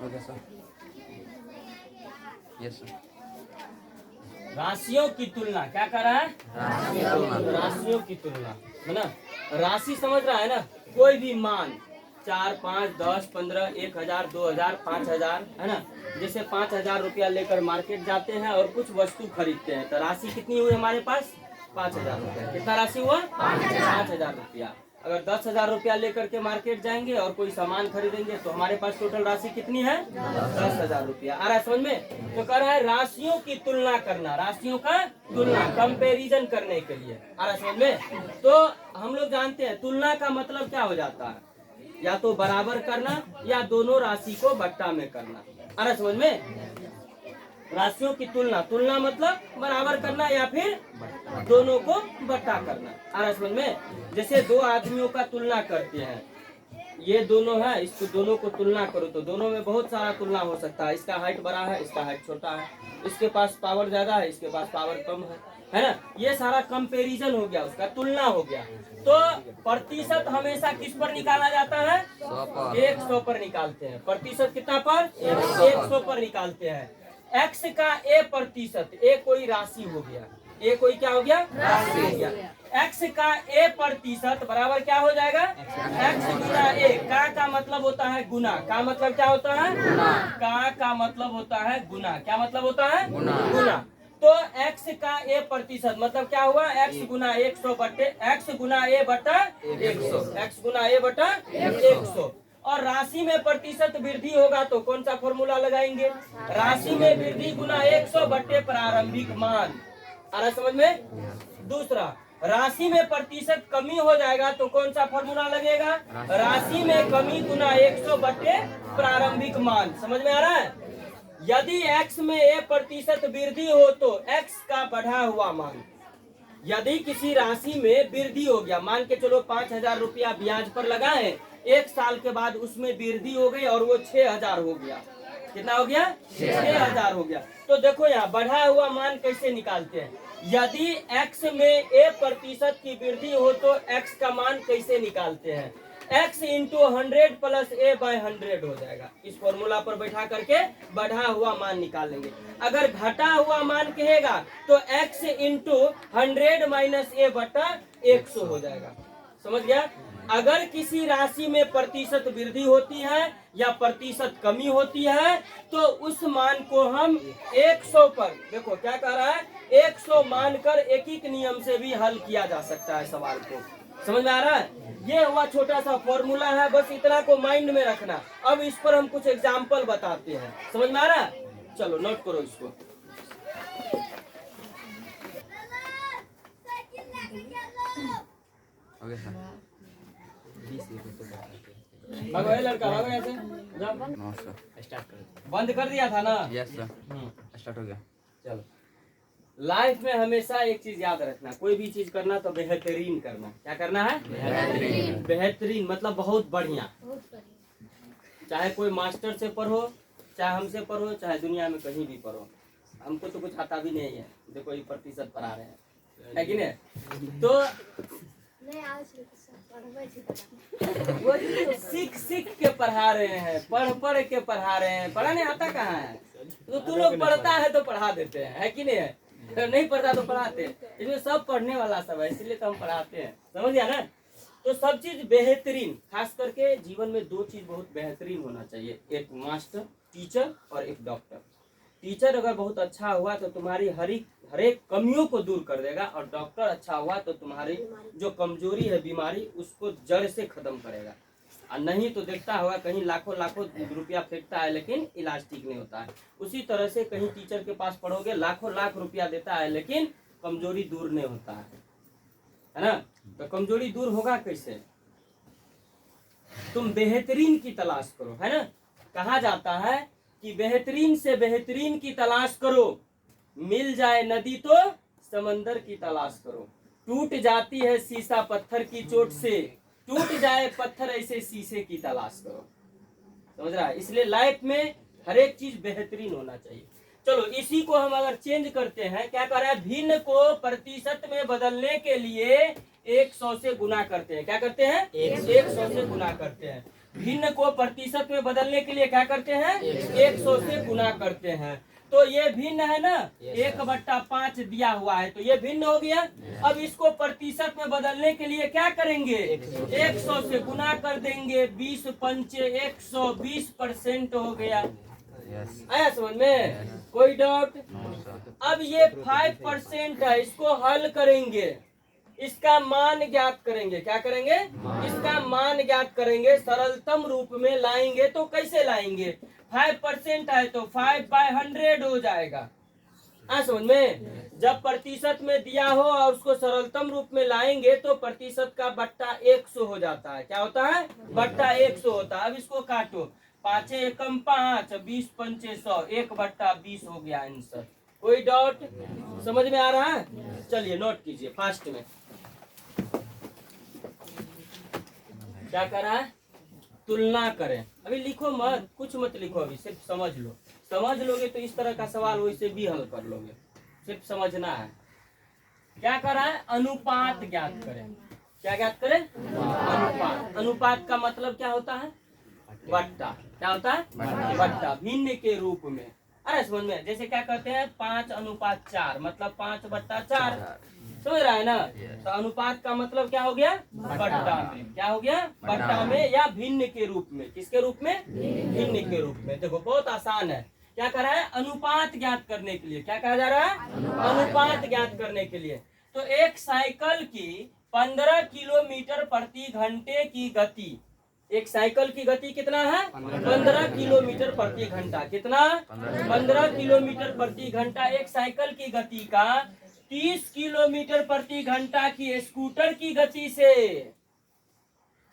Okay sir. Yes sir. राशियों की तुलना, क्या कर रहा है? राशियों की तुलना है ना। राशि समझ रहा है ना, कोई भी मान 4, 5, 10, 15, 1000, 2000, 5000 है ना। जैसे 5000 रुपया लेकर मार्केट जाते हैं और कुछ वस्तु खरीदते हैं, तो राशि कितनी हुई हमारे पास? 5000 रुपया। कितना राशि हुआ? 5000 रुपया। अगर 10,000 रुपया लेकर के मार्केट जाएंगे और कोई सामान खरीदेंगे तो हमारे पास टोटल राशि कितनी है? 10,000 रुपया। आ रहा है समझ में? तो कह रहा है राशियों की तुलना करना, राशियों का तुलना, कंपैरिजन करने के लिए। आ रहा है समझ में? तो हम लोग जानते हैं तुलना का मतलब क्या हो जाता है, या तो बराबर करना या दोनों राशि को बट्टा में करना। आ रहा है समझ में? राशियों की तुलना, तुलना मतलब बराबर करना या फिर दोनों को बट्टा करना। आ रहा है समझ में? जैसे दो आदमियों का तुलना करते हैं, ये दोनों है, इसको दोनों को तुलना करो तो दोनों में बहुत सारा तुलना हो सकता है। इसका हाइट बड़ा है, इसका हाइट छोटा है, इसके पास पावर ज्यादा है, इसके पास पावर कम है ना। ये सारा कंपैरिजन हो गया, उसका तुलना हो गया। तो प्रतिशत हमेशा किस पर निकाला जाता है? 100 पर निकालते हैं। प्रतिशत कितना पर? 100 पर निकालते हैं। x का a प्रतिशत, a कोई राशि हो गया, a कोई क्या हो गया? राशि हो गया। x का a प्रतिशत बराबर क्या हो जाएगा? x Guna a। का मतलब होता है गुना। का मतलब क्या होता है? का मतलब होता है गुना। क्या मतलब होता है? गुना। तो x का a प्रतिशत मतलब क्या हुआ? x गुना 100 बटे x गुना a बटा 100। x गुना a बटा 100। और राशि में प्रतिशत वृद्धि होगा तो कौन सा फॉर्मूला लगाएंगे? राशि में वृद्धि गुना 100 बटे प्रारंभिक मान। आ रहा समझ में? दूसरा, राशि में प्रतिशत कमी हो जाएगा तो कौन सा फॉर्मूला लगेगा? राशि में कमी गुना 100 बटे प्रारंभिक मान। समझ में आ रहा है? यदि x में a प्रतिशत वृद्धि हो तो x का बढ़ा हुआ मान। यदि किसी राशि में वृद्धि हो गया, मान के चलो 5000 रुपया ब्याज पर लगाए, 1 साल के बाद उसमें वृद्धि हो गई और वो 6000 हो गया। कितना हो गया? 6000 हो गया। तो देखो यहाँ बढ़ा हुआ मान कैसे निकालते हैं। यदि x में a प्रतिशत की वृद्धि हो तो x का मान कैसे निकालते हैं? x into 100 plus a by 100 हो जाएगा। इस फॉर्मूला पर बैठा करके बढ़ा हुआ मान निकाल लेंगे। अगर घटा हुआ मान कहेगा तो x इंटू 100 माइनस a बटा 100 हो जाएगा। समझ गया? अगर किसी राशि में प्रतिशत वृद्धि होती है या प्रतिशत कमी होती है तो उस मान को हम 100 पर, देखो क्या कह रहा है, 100 मानकर एक एक नियम से भी हल किया जा सकता है सवाल को। समझ में आ रहा है? ये हुआ छोटा सा फॉर्मूला है, बस इतना को माइंड में रखना। अब इस पर हम कुछ एग्जाम्पल बताते हैं। समझ में आ रहा है? चलो नोट करो इसको। Okay sir. भागो ये लड़का, भागो ऐसे जाओ। No sir. स्टार्ट करो। बंद कर दिया था ना? Yes sir. स्टार्ट हो गया। चलो, लाइफ में हमेशा एक चीज याद रखना, कोई भी चीज करना तो बेहतरीन करना। क्या करना है? बेहतरीन। बेहतरीन मतलब बहुत बढ़िया। चाहे कोई मास्टर से पढ़ो, चाहे हमसे पढ़ो, चाहे दुनिया में कहीं भी पढ़ो। हमको तो कुछ आता भी नहीं है, देखो ये प्रतिशत पढ़ा रहे हैं, है कि नहीं? तो वो सीख सीख के पढ़ा रहे हैं, पढ़ पढ़ के पढ़ा रहे हैं। पढ़ाने आता कहाँ है? तो तू लोग पढ़ता है तो पढ़ा देते हैं, है कि नहीं है? तो नहीं पढ़ता तो पढ़ाते हैं। इसमें सब पढ़ने वाला सब है, इसलिए तो हम पढ़ाते हैं। समझ गया ना? तो सब चीज बेहतरीन, खास करके जीवन में 2 चीज बहुत बेहतरीन होना चाहिए, एक मास्टर टीचर और एक डॉक्टर। टीचर अगर बहुत अच्छा हुआ तो तुम्हारी हर एक कमियों को दूर कर देगा, और डॉक्टर अच्छा हुआ तो तुम्हारी जो कमजोरी है, बीमारी, उसको जड़ से खत्म करेगा। और नहीं तो देखता होगा कहीं लाखों लाखों रुपया फेंकता है लेकिन इलाज ठीक नहीं होता है। उसी तरह से कहीं टीचर के पास पढ़ोगे, लाखों लाख रुपया देता है लेकिन कमजोरी दूर नहीं होता है ना? तो कमजोरी दूर होगा कैसे? तुम बेहतरीन की तलाश करो, है ना? कहा जाता है कि बेहतरीन से बेहतरीन की तलाश करो, मिल जाए नदी तो समंदर की तलाश करो। टूट जाती है शीशा पत्थर की चोट से, टूट जाए पत्थर ऐसे शीशे की तलाश करो। समझ रहा है? इसलिए लाइफ में हर एक चीज बेहतरीन होना चाहिए। चलो इसी को हम अगर चेंज करते हैं, क्या कर रहा है, भिन्न को प्रतिशत में बदलने के लिए 100 से गुना करते हैं। क्या करते हैं? 100 से गुना करते हैं। भिन्न को प्रतिशत में बदलने के लिए क्या करते हैं? 100 से गुना करते हैं। तो ये भिन्न है ना, 1/5 दिया हुआ है, तो ये भिन्न हो गया। अब इसको प्रतिशत में बदलने के लिए क्या करेंगे? 100 से गुना कर देंगे। 20 पंचे 120% हो गया। आया समझ में? कोई डाउट? अब ये 5% है, इसको हल करेंगे, इसका मान ज्ञात करेंगे। क्या करेंगे? इसका मान ज्ञात करेंगे। सरलतम रूप में लाएंगे तो कैसे लाएंगे? 5% है तो 5/100 हो जाएगा। समझ में? जब प्रतिशत में दिया हो और उसको सरलतम रूप में लाएंगे तो प्रतिशत का बट्टा 100 हो जाता है। क्या होता है? बट्टा 100 होता है। अब इसको काटो, 5 एकम 5, 20 पंचे 100, 1/20 हो गया आंसर। कोई डाउट? समझ में आ रहा है? चलिए नोट कीजिए फास्ट में। क्या कर रहा है? तुलना करें। अभी लिखो मत, कुछ मत लिखो, अभी सिर्फ समझ लो। समझ लोगे तो इस तरह का सवाल वैसे भी हल कर लोगे, सिर्फ समझना है। क्या कर रहा है? अनुपात ज्ञात करें। क्या ज्ञात करें? अनुपात। अनुपात का मतलब क्या होता है? बट्टा। क्या होता है? बट्टा। भिन्न के रूप में। अरे समझ में? जैसे क्या कहते हैं? 5:4 मतलब 5/4। समझ रहा है ना? तो अनुपात का मतलब क्या हो गया? बट्टा में। क्या हो गया? बट्टा में या भिन्न के रूप में। किसके रूप में? भिन्न के रूप में। देखो बहुत आसान है। क्या कर रहा है? अनुपात ज्ञात करने के लिए। क्या कहा जा रहा है? अनुपात ज्ञात करने के लिए। तो एक साइकिल की 15 किलोमीटर प्रति घंटे की गति, एक साइकिल की गति कितना है? 15 किलोमीटर प्रति घंटा। कितना? 15 किलोमीटर प्रति घंटा। एक साइकिल की गति का 30 किलोमीटर प्रति घंटा की स्कूटर की गति से।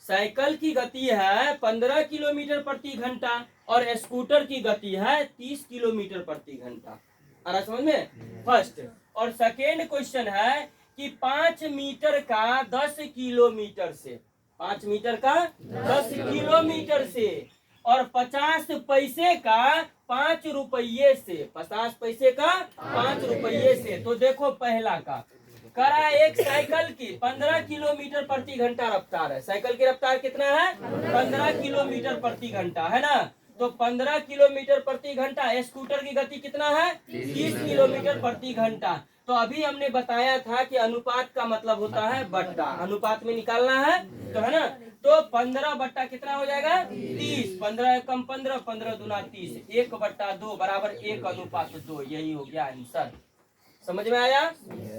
साइकिल की गति है 15 किलोमीटर प्रति घंटा और स्कूटर की गति है 30 किलोमीटर प्रति घंटा। आ रहा समझ में? फर्स्ट। और सेकेंड क्वेश्चन है कि 5 मीटर का 10 किलोमीटर से, 5 मीटर का 10 किलोमीटर से और 50 पैसे का 5 रुपये से, 50 पैसे का 5 रुपये से। तो देखो पहला का करा, एक साइकिल की 15 किलोमीटर प्रति घंटा रफ्तार है। साइकिल की रफ्तार कितना है? 15 किलोमीटर प्रति घंटा है ना। तो 15 किलोमीटर प्रति घंटा। स्कूटर की गति कितना है? 30 किलोमीटर प्रति घंटा। तो अभी हमने बताया था कि अनुपात का मतलब होता है बट्टा। अनुपात में निकालना है तो है ना। तो 15 बट्टा कितना हो जाएगा? 30। 15 एकम 15, 15 दूना 30, 1/2 बराबर 1:2। यही हो गया आंसर। समझ में आया?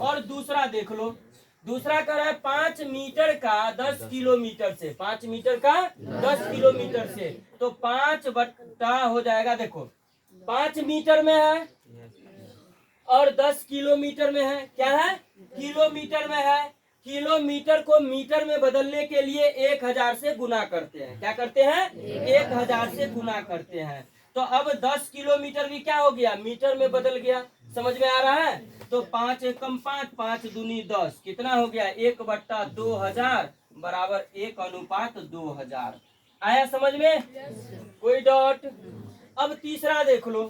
और दूसरा देख लो। दूसरा कर रहा है 5 मीटर का 10 किलोमीटर से। 5 मीटर का 10 किलोमीटर से। तो 5 बट्टा हो जाएगा। देखो 5 मीटर में है और 10 किलोमीटर में है। क्या है? किलोमीटर में है। किलोमीटर को मीटर में बदलने के लिए 1000 से गुना करते हैं। क्या करते हैं? 1000 से गुना करते हैं। तो अब 10 किलोमीटर भी क्या हो गया? मीटर में बदल गया। समझ में आ रहा है? तो 5 एकम 5, 5 दूनी 10, कितना हो गया? 1/2000 बराबर 1:2000। आया समझ में? कोई डाउट? अब तीसरा देख लो।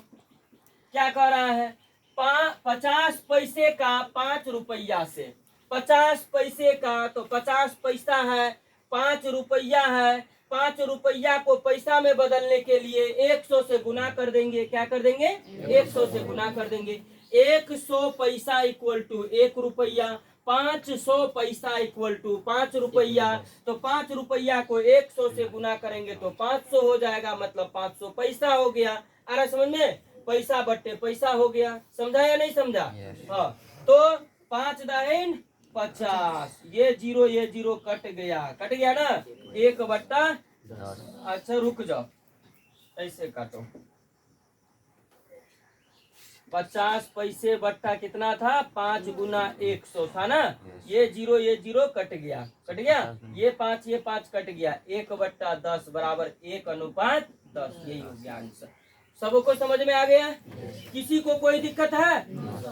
क्या कह रहा है? 50 पैसे का 5 रुपया से। 50 पैसे का तो 50 पैसा है, 5 रुपया है। 5 रुपया को पैसा में बदलने के लिए 100 से गुना कर देंगे। क्या कर देंगे? 100 से गुना कर देंगे। 100 पैसा इक्वल टू 1 रुपया। 500 पैसा इक्वल टू 5 रुपया। तो 5 रुपया को 100 से गुना करेंगे तो 500 हो जाएगा, मतलब 500 पैसा हो गया। आ रहा समझ में? पैसा बट्टे पैसा हो गया। समझा या नहीं समझा? हाँ। तो 5 दाइन 50, ये जीरो कट गया। कट गया ना? 1/10। अच्छा रुक जाओ, ऐसे काटो। 50 पैसे बट्टा कितना था? 5 गुना 100 था ना। ये जीरो कट गया। कट गया। ये 5 कट गया। 1/10 बराबर 1:10। यही हो गया आंसर। सबको समझ में आ गया? किसी को कोई दिक्कत है?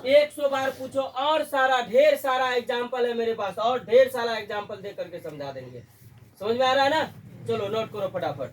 100 बार पूछो। और सारा ढेर सारा एग्जाम्पल है मेरे पास, और ढेर सारा एग्जाम्पल दे करके समझा देंगे। समझ में आ रहा है ना? चलो नोट करो फटाफट।